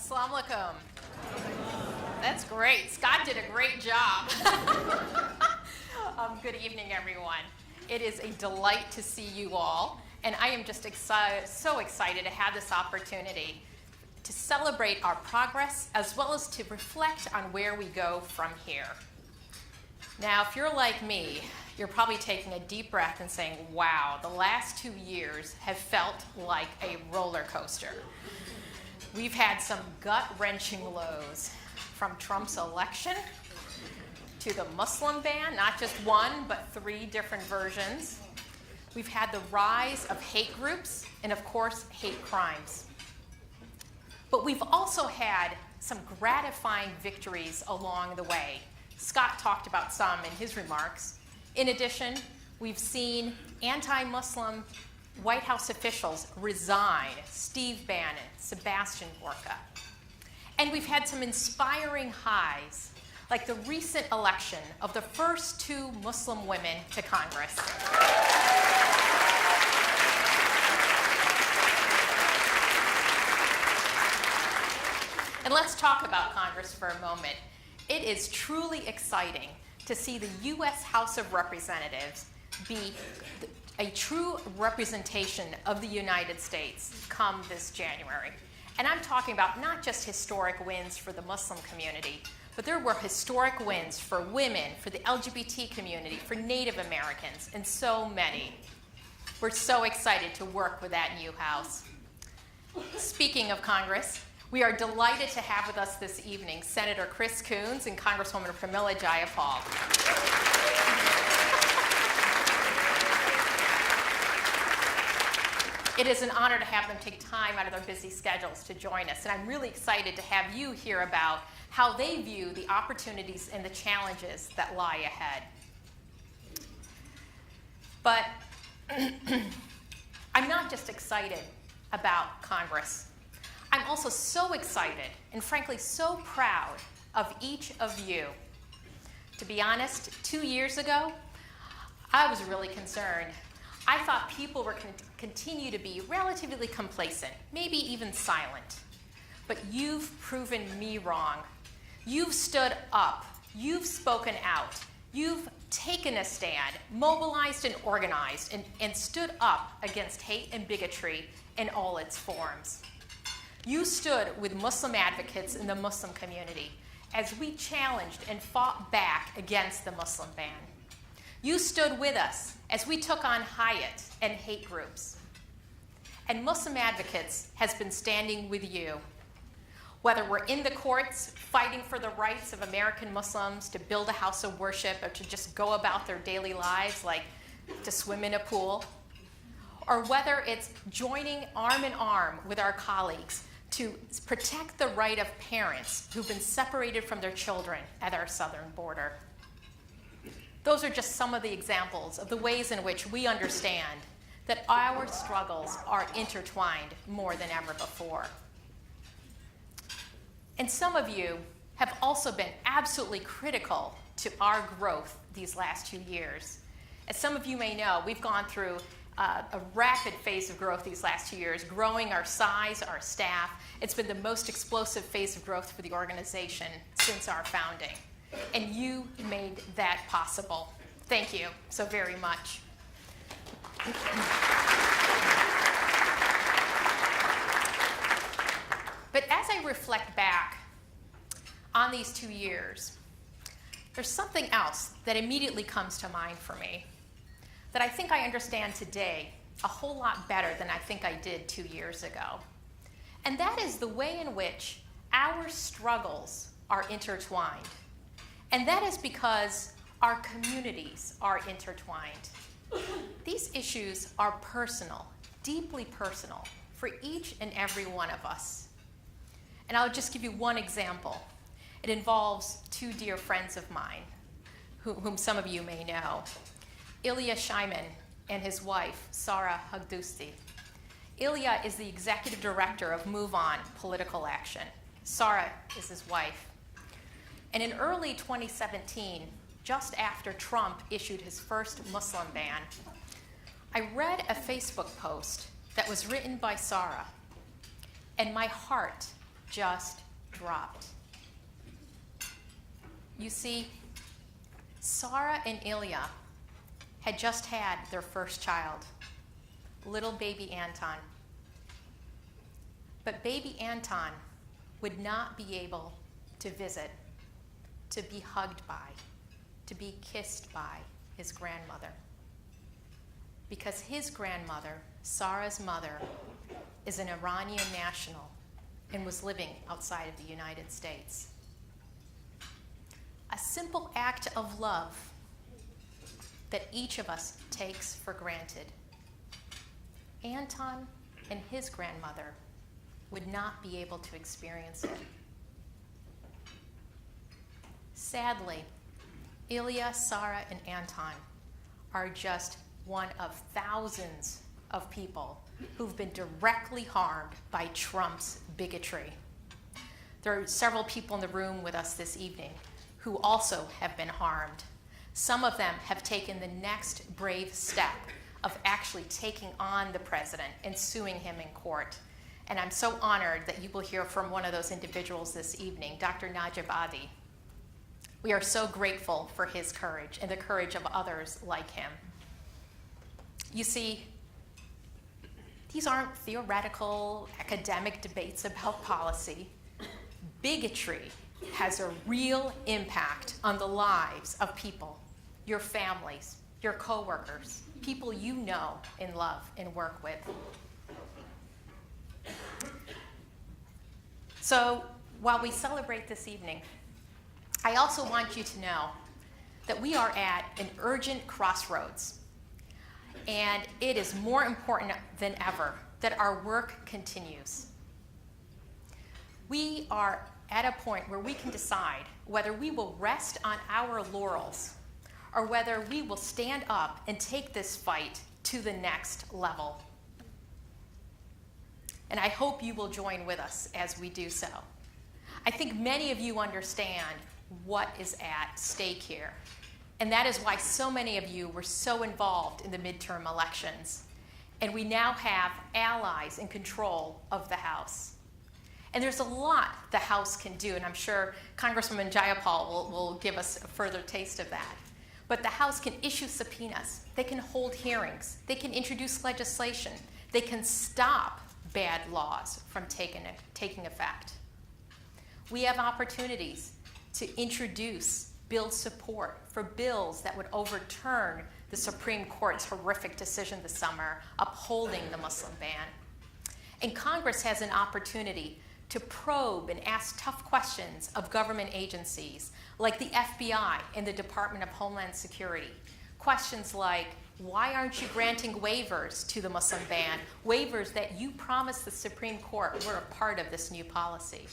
Assalamu alaikum. That's great. Scott did a great job. Good evening, everyone. It is a delight to see you all, and I am just so excited to have this opportunity to celebrate our progress as well as to reflect on where we go from here. Now, if you're like me, you're probably taking a deep breath and saying, wow, the last 2 years have felt like a roller coaster. We've had some gut-wrenching lows, from Trump's election to the Muslim ban, not just one, but 3 different versions. We've had the rise of hate groups and, of course, hate crimes. But we've also had some gratifying victories along the way. Scott talked about some in his remarks. In addition, we've seen anti-Muslim White House officials resign: Steve Bannon, Sebastian Gorka. And we've had some inspiring highs, like the recent election of the first 2 Muslim women to Congress. And let's talk about Congress for a moment. It is truly exciting to see the U.S. House of Representatives be a true representation of the United States come this January. And I'm talking about not just historic wins for the Muslim community, but there were historic wins for women, for the LGBT community, for Native Americans, and so many. We're so excited to work with that new House. Speaking of Congress, we are delighted to have with us this evening Senator Chris Coons and Congresswoman Famila. It is an honor to have them take time out of their busy schedules to join us, and I'm really excited to have you hear about how they view the opportunities and the challenges that lie ahead. But I'm not just excited about Congress. I'm also so excited and frankly so proud of each of you. To be honest, 2 years ago, I was really concerned. I thought people were going to continue to be relatively complacent, maybe even silent. But you've proven me wrong. You've stood up. You've spoken out. You've taken a stand, mobilized and organized, and stood up against hate and bigotry in all its forms. You stood with Muslim advocates in the Muslim community as we challenged and fought back against the Muslim ban. You stood with us as we took on Hayat and hate groups. And Muslim Advocates has been standing with you. Whether we're in the courts fighting for the rights of American Muslims to build a house of worship or to just go about their daily lives like to swim in a pool, or whether it's joining arm in arm with our colleagues to protect the right of parents who've been separated from their children at our southern border. Those are just some of the examples of the ways in which we understand that our struggles are intertwined more than ever before. And some of you have also been absolutely critical to our growth these last 2 years. As some of you may know, we've gone through a rapid phase of growth these last 2 years, growing our size, our staff. It's been the most explosive phase of growth for the organization since our founding. And you made that possible. Thank you so very much. But as I reflect back on these 2 years, there's something else that immediately comes to mind for me that I think I understand today a whole lot better than I think I did 2 years ago. And that is the way in which our struggles are intertwined. And that is because our communities are intertwined. These issues are personal, deeply personal, for each and every one of us. And I'll just give you one example. It involves 2 dear friends of mine, whom some of you may know. Ilya Shaiman and his wife, Sarah Hagdusti. Ilya is the executive director of Move On Political Action. Sarah is his wife. And in early 2017, just after Trump issued his first Muslim ban, I read a Facebook post that was written by Sarah, and my heart just dropped. You see, Sarah and Ilya had just had their first child, little baby Anton. But baby Anton would not be able to visit, to be hugged by, to be kissed by his grandmother. Because his grandmother, Sarah's mother, is an Iranian national and was living outside of the United States. A simple act of love that each of us takes for granted. Anton and his grandmother would not be able to experience it. Sadly, Ilya, Sarah, and Anton are just one of thousands of people who've been directly harmed by Trump's bigotry. There are several people in the room with us this evening who also have been harmed. Some of them have taken the next brave step of actually taking on the president and suing him in court. And I'm so honored that you will hear from one of those individuals this evening, Dr. Najib Adi. We are so grateful for his courage and the courage of others like him. You see, these aren't theoretical, academic debates about policy. Bigotry has a real impact on the lives of people, your families, your coworkers, people you know and love and work with. So while we celebrate this evening, I also want you to know that we are at an urgent crossroads, and it is more important than ever that our work continues. We are at a point where we can decide whether we will rest on our laurels or whether we will stand up and take this fight to the next level. And I hope you will join with us as we do so. I think many of you understand what is at stake here. And that is why so many of you were so involved in the midterm elections. And we now have allies in control of the House. And there's a lot the House can do, and I'm sure Congresswoman Jayapal will give us a further taste of that. But the House can issue subpoenas, they can hold hearings, they can introduce legislation, they can stop bad laws from taking effect. We have opportunities to introduce, build support for bills that would overturn the Supreme Court's horrific decision this summer upholding the Muslim ban. And Congress has an opportunity to probe and ask tough questions of government agencies like the FBI and the Department of Homeland Security. Questions like, why aren't you granting waivers to the Muslim ban, waivers that you promised the Supreme Court were a part of this new policy?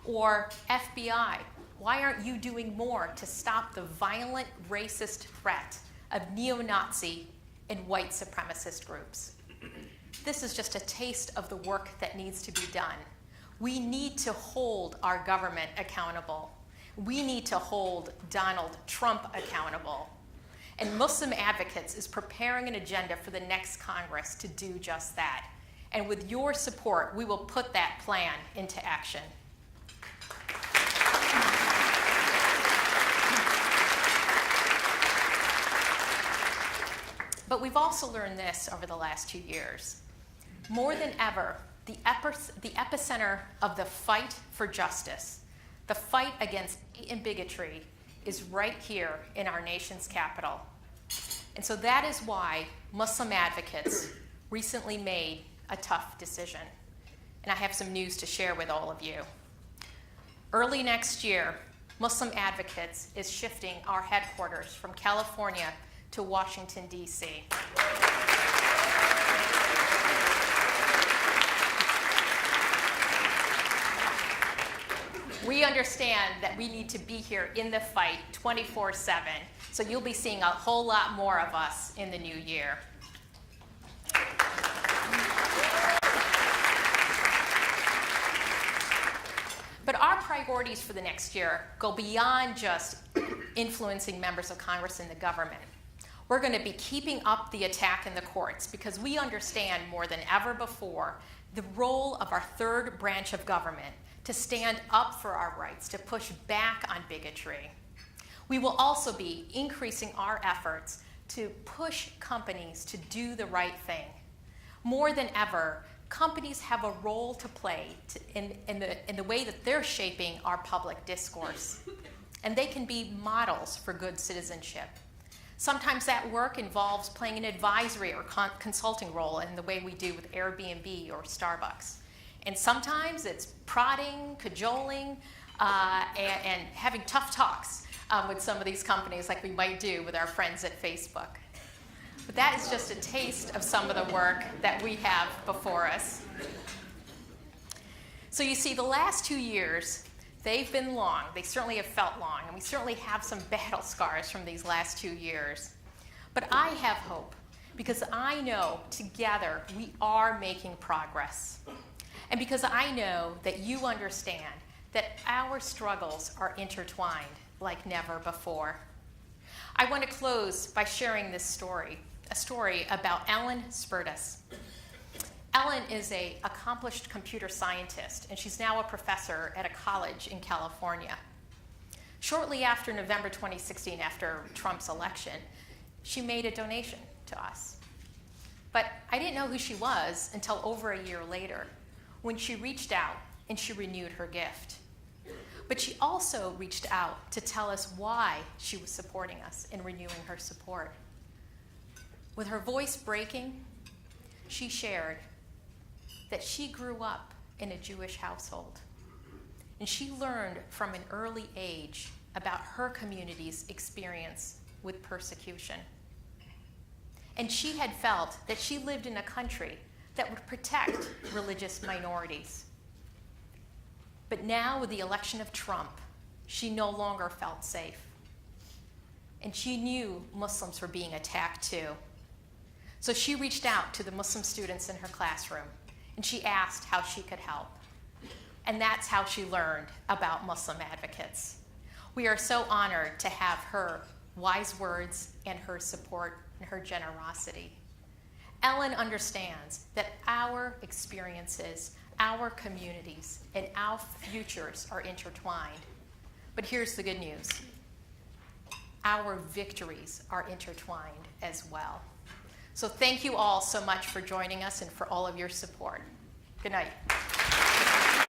Or FBI, why aren't you doing more to stop the violent racist threat of neo-Nazi and white supremacist groups? This is just a taste of the work that needs to be done. We need to hold our government accountable. We need to hold Donald Trump accountable. And Muslim Advocates is preparing an agenda for the next Congress to do just that. And with your support, we will put that plan into action. But we've also learned this over the last 2 years. More than ever, the epicenter of the fight for justice, the fight against hate and bigotry, is right here in our nation's capital. And so that is why Muslim Advocates recently made a tough decision. And I have some news to share with all of you. Early next year, Muslim Advocates is shifting our headquarters from California to Washington, D.C. We understand that we need to be here in the fight 24/7, so you'll be seeing a whole lot more of us in the new year. But our priorities for the next year go beyond just influencing members of Congress and the government. We're going to be keeping up the attack in the courts because we understand more than ever before the role of our third branch of government to stand up for our rights, to push back on bigotry. We will also be increasing our efforts to push companies to do the right thing. More than ever, companies have a role to play in the way that they're shaping our public discourse. And they can be models for good citizenship. Sometimes that work involves playing an advisory or consulting role in the way we do with Airbnb or Starbucks. And sometimes it's prodding, cajoling, and having tough talks with some of these companies like we might do with our friends at Facebook. But that is just a taste of some of the work that we have before us. So you see, the last 2 years, they've been long. They certainly have felt long, and we certainly have some battle scars from these last 2 years. But I have hope, because I know together we are making progress. And because I know that you understand that our struggles are intertwined like never before. I want to close by sharing this story, a story about Ellen Spurtis. Ellen is an accomplished computer scientist, and she's now a professor at a college in California. Shortly after November 2016, after Trump's election, she made a donation to us. But I didn't know who she was until over a year later, when she reached out and she renewed her gift. But she also reached out to tell us why she was supporting us and renewing her support. With her voice breaking, she shared that she grew up in a Jewish household. And she learned from an early age about her community's experience with persecution. And she had felt that she lived in a country that would protect religious minorities. But now, with the election of Trump, she no longer felt safe. And she knew Muslims were being attacked too. So she reached out to the Muslim students in her classroom, and she asked how she could help. And that's how she learned about Muslim advocates. We are so honored to have her wise words and her support and her generosity. Ellen understands that our experiences, our communities, and our futures are intertwined. But here's the good news. Our victories are intertwined as well. So thank you all so much for joining us and for all of your support. Good night.